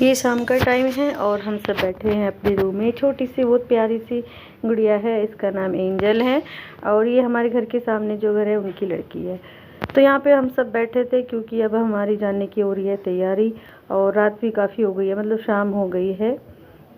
ये शाम का टाइम है और हम सब बैठे हैं अपने रूम में। छोटी सी बहुत प्यारी सी गुड़िया है, इसका नाम एंजल है और ये हमारे घर के सामने जो घर है उनकी लड़की है। तो यहाँ पे हम सब बैठे थे क्योंकि अब हमारी जाने की हो रही है तैयारी और रात भी काफ़ी हो गई है, मतलब शाम हो गई है।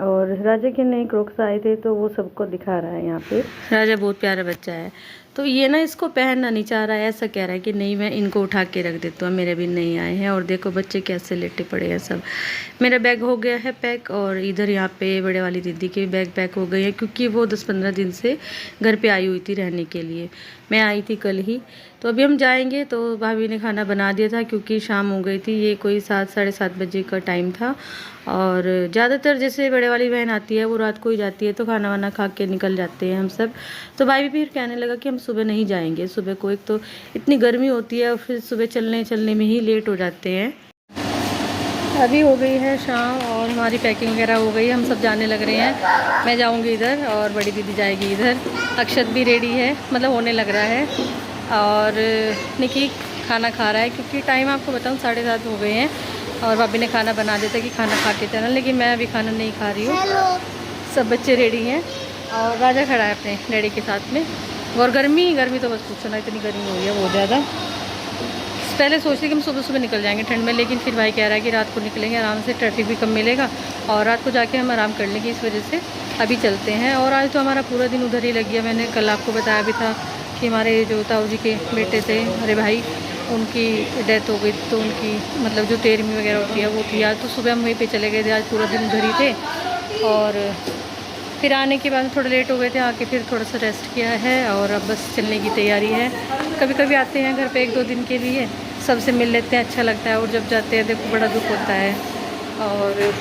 और राजा के नए क्रोक्स आए थे तो वो सबको दिखा रहा है। यहाँ पे राजा बहुत प्यारा बच्चा है, तो ये ना इसको पहनना नहीं चाह रहा है, ऐसा कह रहा है कि नहीं मैं इनको उठा के रख देता हूँ, मेरे भी नहीं आए हैं। और देखो बच्चे कैसे लेटे पड़े हैं सब। मेरा बैग हो गया है पैक और इधर यहाँ पे बड़े वाली दीदी के बैग पैक हो गए हैं क्योंकि वो 10-15 दिन से घर पे आई हुई थी रहने के लिए। मैं आई थी कल ही, तो अभी हम जाएंगे। तो भाभी ने खाना बना दिया था क्योंकि शाम हो गई थी, ये कोई 7-7:30 बजे का टाइम था। और ज़्यादातर जैसे बड़े वाली बहन आती है वो रात को ही जाती है, तो खाना वाना खा के निकल जाते हैं हम सब। तो भाई भी फिर कहने लगा कि हम सुबह नहीं जाएंगे, सुबह को एक तो इतनी गर्मी होती है और फिर सुबह चलने में ही लेट हो जाते हैं। अभी हो गई है शाम और हमारी पैकिंग वगैरह हो गई, हम सब जाने लग रहे हैं। मैं जाऊंगी इधर और बड़ी दीदी जाएगी इधर। अक्षत भी रेडी है, मतलब होने लग रहा है। और निकी खाना खा रहा है क्योंकि टाइम आपको बताऊं 7:30 हो गए हैं और भाभी ने खाना बना दिया था कि खाना खा के चलना, लेकिन मैं अभी खाना नहीं खा रही हूँ। सब बच्चे रेडी हैं और राजा खड़ा है अपने डैडी के साथ में। और गर्मी तो बस पूछो ना, इतनी गर्मी हो रही है बहुत ज़्यादा। पहले सोचते कि हम सुबह सुबह निकल जाएंगे ठंड में, लेकिन फिर भाई कह रहा है कि रात को निकलेंगे, आराम से ट्रैफिक भी कम मिलेगा और रात को जाके हम आराम कर लेंगे, इस वजह से अभी चलते हैं। और आज तो हमारा पूरा दिन उधर ही लग गया। मैंने कल आपको बताया भी था कि हमारे जो ताऊ जी के बेटे थे, अरे भाई, उनकी डेथ हो गई, तो उनकी मतलब जो 13वीं वगैरह होती है वो थी आज। तो सुबह हम वहीं पे चले गए थे, आज पूरा दिन उधर ही थे। और फिर आने के बाद थोड़ा लेट हो गए थे, आके फिर थोड़ा सा रेस्ट किया है और अब बस चलने की तैयारी है। कभी कभी आते हैं घर पे 1-2 दिन के लिए, सबसे मिल लेते हैं, अच्छा लगता है। और जब जाते हैं देखो बड़ा दुख होता है। और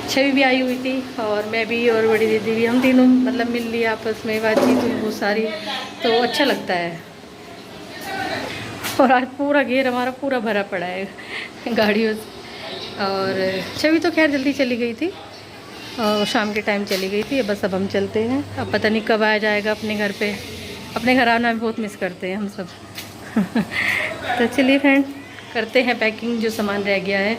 छवि भी आई हुई थी और मैं भी और बड़ी दीदी भी, हम तीनों मतलब मिल लिए, आपस में बातचीत हुई बहुत सारी, तो अच्छा लगता है। और आज पूरा घेर हमारा पूरा भरा पड़ा है गाड़ियों से। और छवि तो खैर जल्दी चली गई थी और शाम के टाइम चली गई थी। बस अब हम चलते हैं, अब पता नहीं कब आया जाएगा अपने घर पे। अपने घर आना भी बहुत मिस करते हैं हम सब। तो चलिए फ्रेंड, करते हैं पैकिंग, जो सामान रह गया है।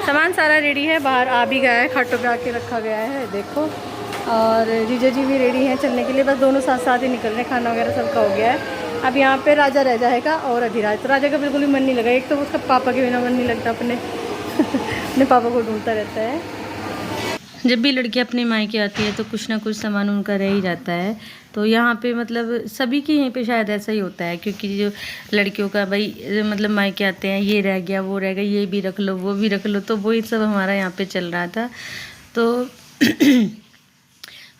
सामान सारा रेडी है, बाहर आ भी गया है, खाटों पे आके रखा गया है देखो। और जीजा जी भी रेडी हैं चलने के लिए, बस दोनों साथ साथ ही निकल रहे हैं। खाना वगैरह सबका हो गया है। अब यहाँ पे राजा रह जाएगा और अधिराज। तो राजा का बिल्कुल भी मन नहीं लगा, एक तो उसका पापा के बिना मन नहीं लगता अपने अपने पापा को ढूंढता रहता है। जब भी लड़की अपने मायके आती है तो कुछ ना कुछ सामान उनका रह ही जाता है। तो यहाँ पे मतलब सभी के यहीं पे शायद ऐसा ही होता है, क्योंकि जो लड़कियों का भाई मतलब मायके आते हैं, ये रह गया, वो रह गया, ये भी रख लो, वो भी रख लो, तो वही सब हमारा यहाँ पे चल रहा था। तो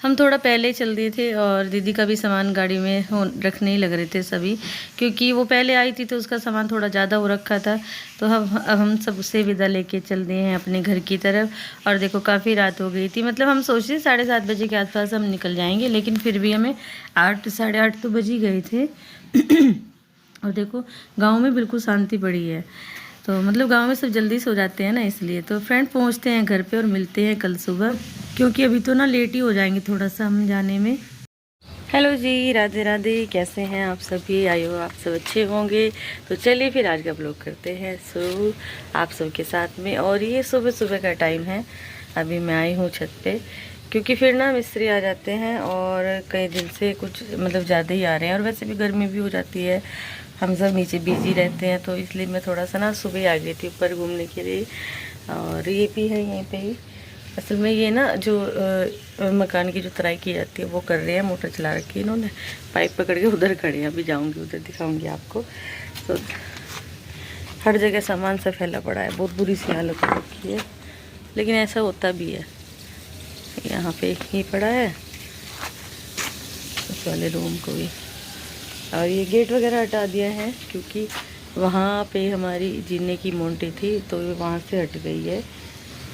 हम थोड़ा पहले चल दिए थे और दीदी का भी सामान गाड़ी में रखने ही लग रहे थे सभी, क्योंकि वो पहले आई थी तो उसका सामान थोड़ा ज़्यादा हो रखा था। तो अब हम सब उसे विदा लेके चल दिए हैं अपने घर की तरफ। और देखो काफ़ी रात हो गई थी, मतलब हम सोच रहे 7:30 बजे के आसपास हम निकल जाएंगे, लेकिन फिर भी हमें 8 साढ़े 8 तो बज ही गए थे। और देखो गाँव में बिल्कुल शांति पड़ी है, तो मतलब गांव में सब जल्दी सो जाते हैं ना, इसलिए। तो फ्रेंड पहुंचते हैं घर पे और मिलते हैं कल सुबह, क्योंकि अभी तो ना लेट ही हो जाएंगे थोड़ा सा हम जाने में। हेलो जी, राधे राधे, कैसे हैं आप सभी? आई हो आप सब अच्छे होंगे। तो चलिए फिर आज का ब्लॉग करते हैं सो आप सबके साथ में। और ये सुबह सुबह का टाइम है, अभी मैं आई हूँ छत पे, क्योंकि फिर ना मिस्त्री आ जाते हैं और कई दिन से कुछ मतलब ज़्यादा ही आ रहे हैं, और वैसे भी गर्मी भी हो जाती है, हम सब नीचे बिजी रहते हैं। तो इसलिए मैं थोड़ा सा ना सुबह आ गई थी ऊपर घूमने के लिए। और ये भी है यहीं पे ही, असल में ये ना जो मकान की जो तराई की जाती है वो कर रहे हैं, मोटर चला रखी है इन्होंने, पाइप पकड़ के उधर खड़े हैं। अभी जाऊंगी उधर, दिखाऊंगी आपको। तो हर जगह सामान सा फैला पड़ा है, बहुत बुरी सी हालत हो रखी है, लेकिन ऐसा होता भी है। यहाँ पे ही पड़ा है उस वाले रूम को भी, और ये गेट वगैरह हटा दिया है क्योंकि वहाँ पे हमारी जीने की मोंटी थी, तो ये वहाँ से हट गई है।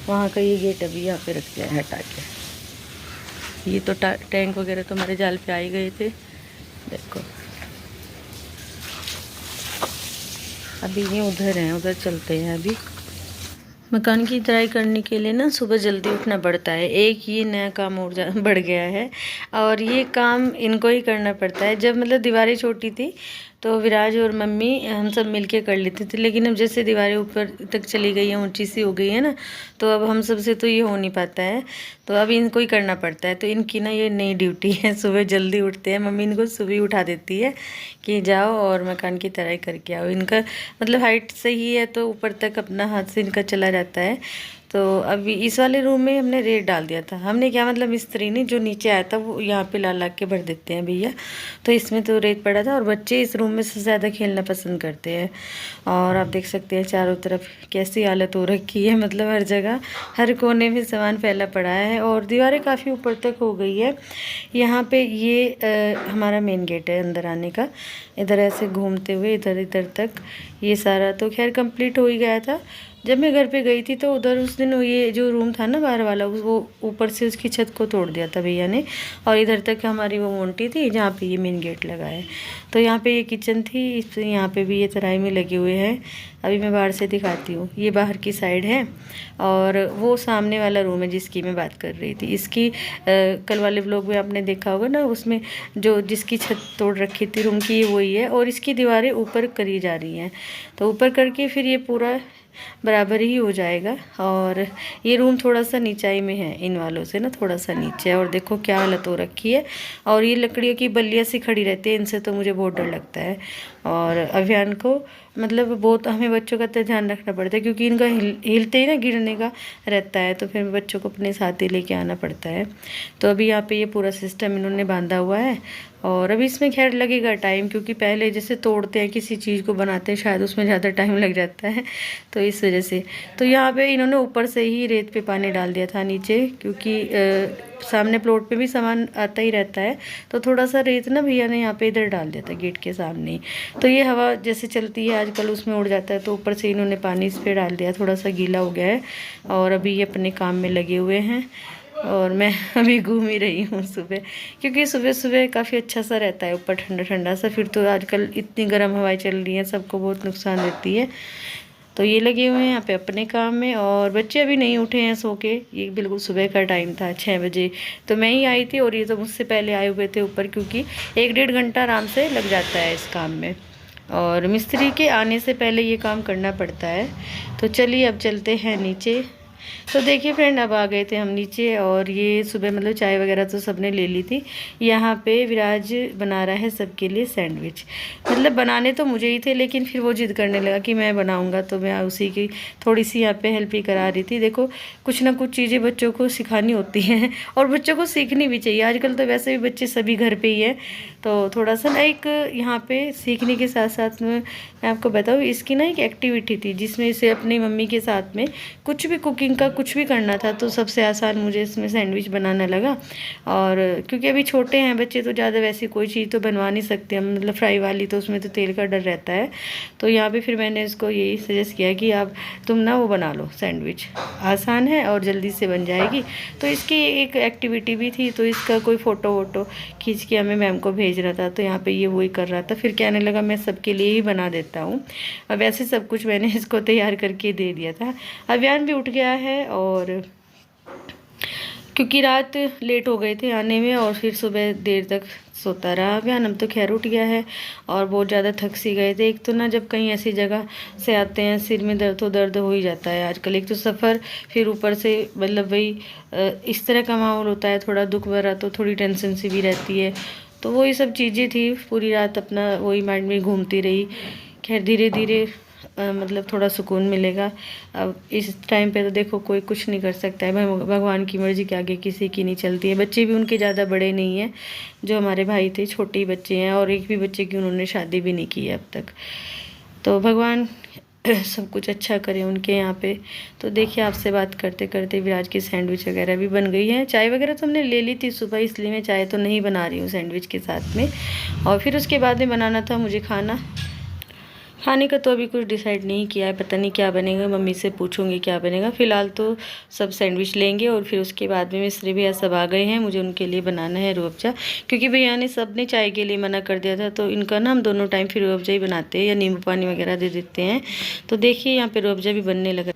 वहाँ का ये गेट अभी यहाँ पे रख दिया है हटा के। ये तो टैंक वगैरह तो हमारे जाल पे आ ही गए थे, देखो। अभी ये उधर हैं, उधर चलते हैं। अभी मकान की तराई करने के लिए ना सुबह जल्दी उठना पड़ता है। एक ये नया काम और बढ़ गया है, और ये काम इनको ही करना पड़ता है। जब मतलब दीवारें छोटी थी तो विराज और मम्मी हम सब मिलके कर लेते थे, लेकिन अब जैसे दीवारें ऊपर तक चली गई हैं, ऊंची सी हो गई है ना, तो अब हम सब से तो ये हो नहीं पाता है, तो अब इनको ही करना पड़ता है। तो इनकी ना ये नई ड्यूटी है, सुबह जल्दी उठते हैं, मम्मी इनको सुबह उठा देती है कि जाओ और मकान की तरह करके आओ। इनका मतलब हाइट सही है तो ऊपर तक अपना हाथ से इनका चला जाता है। तो अभी इस वाले रूम में हमने रेत डाल दिया था। हमने क्या मतलब मिस्त्री ने जो नीचे आया था वो यहाँ पे ला के भर देते हैं भैया, तो इसमें तो रेत पड़ा था। और बच्चे इस रूम में सबसे ज़्यादा खेलना पसंद करते हैं। और आप देख सकते हैं चारों तरफ कैसी हालत हो रखी है, मतलब हर जगह हर कोने में सामान फैला पड़ा है और दीवारें काफ़ी ऊपर तक हो गई है। यहाँ पे ये हमारा मेन गेट है अंदर आने का, इधर ऐसे घूमते हुए इधर इधर तक ये सारा तो खैर कंप्लीट हो ही गया था। जब मैं घर पे गई थी तो उधर उस दिन ये जो रूम था ना बाहर वाला, वो ऊपर से उसकी छत को तोड़ दिया था भैया ने, और इधर तक हमारी वो मोंटी थी जहाँ पे ये मेन गेट लगा है। तो यहाँ पे ये किचन थी, इस यहाँ पे भी ये तराई में लगे हुए हैं। अभी मैं बाहर से दिखाती हूँ, ये बाहर की साइड है और वो सामने वाला रूम है जिसकी मैं बात कर रही थी। इसकी कल वाले व्लॉग में आपने देखा होगा ना, उसमें जो जिसकी छत तोड़ रखी थी रूम की, ये वही है। और इसकी दीवारें ऊपर करी जा रही हैं, तो ऊपर करके फिर ये पूरा बराबर ही हो जाएगा। और ये रूम थोड़ा सा नीचाई में है, इन वालों से ना थोड़ा सा नीचे है। और देखो क्या हालत हो रखी है, और ये लकड़ियों की बल्लियाँ सी खड़ी रहती है, इनसे तो मुझे बहुत डर लगता है। और अभियान को मतलब बहुत हमें बच्चों का तो ध्यान रखना पड़ता है, क्योंकि इनका हिलते ही ना गिरने का रहता है, तो फिर बच्चों को अपने साथ ही लेके आना पड़ता है। तो अभी यहाँ पे ये पूरा सिस्टम इन्होंने बांधा हुआ है। और अभी इसमें खैर लगेगा टाइम, क्योंकि पहले जैसे तोड़ते हैं किसी चीज़ को बनाते हैं शायद उसमें ज़्यादा टाइम लग जाता है, तो इस वजह से। तो यहाँ पे इन्होंने ऊपर से ही रेत पे पानी डाल दिया था नीचे, क्योंकि सामने प्लॉट पे भी सामान आता ही रहता है, तो थोड़ा सा रेत ना भैया ने यहाँ पे इधर डाल दिया था गेट के सामने ही। तो ये हवा जैसे चलती है आजकल उसमें उड़ जाता है, तो ऊपर से इन्होंने पानी इस पर डाल दिया, थोड़ा सा गीला हो गया है। और अभी ये अपने काम में लगे हुए हैं और मैं अभी घूम ही रही हूँ सुबह, क्योंकि सुबह सुबह काफ़ी अच्छा सा रहता है ऊपर ठंडा ठंडा सा। फिर तो आजकल इतनी गर्म हवाएं चल रही हैं, सबको बहुत नुकसान देती है। तो ये लगे हुए हैं यहाँ पे अपने काम में, और बच्चे अभी नहीं उठे हैं सो के। ये बिल्कुल सुबह का टाइम था 6 बजे, तो मैं ही आई थी और ये तो मुझसे पहले आए हुए थे ऊपर, क्योंकि 1-1.5 घंटा आराम से लग जाता है इस काम में, और मिस्त्री के आने से पहले ये काम करना पड़ता है। तो चलिए अब चलते हैं नीचे। तो देखिए फ्रेंड, अब आ गए थे हम नीचे, और ये सुबह मतलब चाय वगैरह तो सबने ले ली थी। यहाँ पे विराज बना रहा है सबके लिए सैंडविच। मतलब बनाने तो मुझे ही थे, लेकिन फिर वो जिद करने लगा कि मैं बनाऊँगा, तो मैं उसी की थोड़ी सी यहाँ पे हेल्प ही करा रही थी। देखो कुछ ना कुछ चीज़ें बच्चों को सिखानी होती हैं, और बच्चों को सीखनी भी चाहिए। आजकल तो वैसे भी बच्चे सभी घर पर ही हैं, तो थोड़ा सा ना एक यहाँ पे सीखने के साथ साथ में मैं आपको बताऊँ, इसकी ना एक एक्टिविटी थी जिसमें इसे अपनी मम्मी के साथ में कुछ भी कुकिंग का कुछ भी करना था, तो सबसे आसान मुझे इसमें सैंडविच बनाना लगा। और क्योंकि अभी छोटे हैं बच्चे, तो ज़्यादा वैसी कोई चीज़ तो बनवा नहीं सकते हम, मतलब फ्राई वाली, तो उसमें तो तेल का डर रहता है। तो यहाँ पे फिर मैंने इसको यही सजेस्ट किया कि आप तुम ना वो बना लो सैंडविच, आसान है और जल्दी से बन जाएगी। तो इसकी एक एक्टिविटी भी थी, तो इसका कोई फ़ोटो वोटो खींच के हमें मैम को भेजना था, तो यहाँ पर ये वही कर रहा था। फिर कहने लगा मैं सबके लिए ही बना देता हूँ, और वैसे सब कुछ मैंने इसको तैयार करके दे दिया था। अभियान भी उठ गया है, और क्योंकि रात लेट हो गए थे आने में, और फिर सुबह देर तक सोता रहा अभियान। हम तो खैर उठ गया है, और बहुत ज़्यादा थक सी गए थे। एक तो ना जब कहीं ऐसी जगह से आते हैं सिर में दर्द तो दर्द हो ही जाता है आजकल। एक तो सफ़र, फिर ऊपर से मतलब वही इस तरह का माहौल होता है थोड़ा दुख भरा, तो थोड़ी टेंशन सी भी रहती है। तो वही सब चीज़ें थी, पूरी रात अपना वही माइंड में घूमती रही। खैर धीरे धीरे मतलब थोड़ा सुकून मिलेगा। अब इस टाइम पे तो देखो कोई कुछ नहीं कर सकता है, भगवान की मर्ज़ी के आगे किसी की नहीं चलती है। बच्चे भी उनके ज़्यादा बड़े नहीं हैं, जो हमारे भाई थे छोटे ही बच्चे हैं, और एक भी बच्चे की उन्होंने शादी भी नहीं की है अब तक। तो भगवान सब कुछ अच्छा करे उनके यहाँ पे। तो देखिए आपसे बात करते करते विराज की सैंडविच वगैरह भी बन गई है। चाय वगैरह तो हमने ले ली थी सुबह, इसलिए मैं चाय तो नहीं बना रही हूँ सैंडविच के साथ में। और फिर उसके बाद में बनाना था मुझे खाने का, तो अभी कुछ डिसाइड नहीं किया है, पता नहीं क्या बनेगा, मम्मी से पूछूंगी क्या बनेगा। फ़िलहाल तो सब सैंडविच लेंगे, और फिर उसके बाद में मिस्त्री भैया सब आ गए हैं, मुझे उनके लिए बनाना है रूअफ़ज़ा, क्योंकि भैया ने सब ने चाय के लिए मना कर दिया था। तो इनका ना हम दोनों टाइम फिर रूअफ़ज़ा ही बनाते हैं, या नींबू पानी वगैरह दे देते हैं। तो देखिए यहाँ पर रूअफ़ज़ा भी बनने लगा।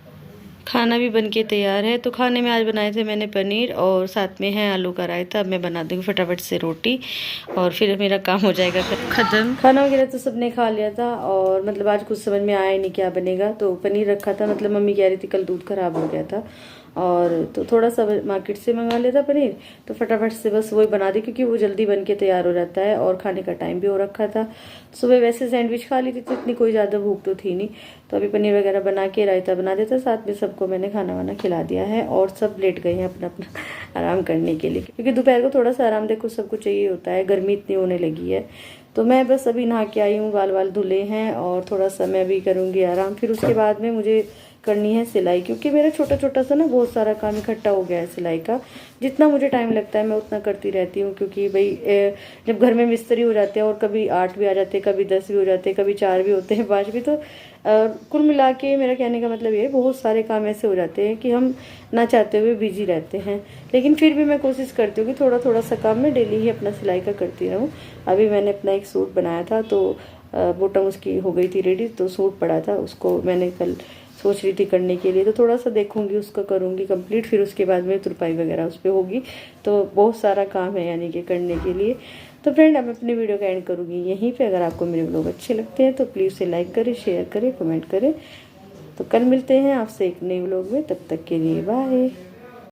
खाना भी बन के तैयार है। तो खाने में आज बनाए थे मैंने पनीर और साथ में है आलू का रायता। अब मैं बना दूँगी फटाफट से रोटी और फिर मेरा काम हो जाएगा ख़त्म। खाना वगैरह तो सबने खा लिया था और मतलब आज कुछ समझ में आया ही नहीं क्या बनेगा। तो पनीर रखा था, मतलब मम्मी कह रही थी कल दूध ख़राब हो गया था और तो थोड़ा सा मार्केट से मंगा लिया था पनीर। तो फटाफट से बस वही बना दी क्योंकि वो जल्दी बन के तैयार हो जाता है और खाने का टाइम भी हो रखा था। सुबह वैसे सैंडविच खा ली थी तो इतनी कोई ज़्यादा भूख तो थी नहीं। तो अभी पनीर वगैरह बना के रायता बना देता, साथ में सबको मैंने खाना वाना खिला दिया है और सब लेट गए हैं अपना अपना आराम करने के लिए, क्योंकि दोपहर को थोड़ा सा आराम देखो सबको चाहिए होता है, गर्मी इतनी होने लगी है। तो मैं बस अभी नहा के आई हूँ, बाल वाल धुले हैं और थोड़ा सा मैं भी करूँगी आराम। फिर उसके बाद में मुझे करनी है सिलाई, क्योंकि मेरा छोटा छोटा सा ना बहुत सारा काम इकट्ठा हो गया है सिलाई का। जितना मुझे टाइम लगता है मैं उतना करती रहती हूँ, क्योंकि भाई जब घर में मिस्त्री हो जाते हैं और कभी 8 भी आ जाते हैं, कभी 10 भी हो जाते हैं, कभी 4 भी होते हैं, 5 भी, तो कुल मिला के मेरा कहने का मतलब ये बहुत सारे काम ऐसे हो जाते हैं कि हम ना चाहते हुए बिजी रहते हैं। लेकिन फिर भी मैं कोशिश करती हूँ कि थोड़ा थोड़ा सा काम मैं डेली ही अपना सिलाई का करती रहूँ। अभी मैंने अपना एक सूट बनाया था तो बॉटम उसकी हो गई थी रेडी, तो सूट पड़ा था, उसको मैंने कल सोच रही थी करने के लिए। तो थोड़ा सा देखूंगी, उसको करूंगी कंप्लीट, फिर उसके बाद में तुरपाई वगैरह उस पर होगी। तो बहुत सारा काम है यानी कि करने के लिए। तो फ्रेंड अब अपनी वीडियो का एंड करूँगी यहीं पे। अगर आपको मेरे व्लॉग अच्छे लगते हैं तो प्लीज़ उसे लाइक करें, शेयर करें, कमेंट करें। तो कल मिलते हैं आपसे एक नए व्लॉग में, तब तक के लिए बाय।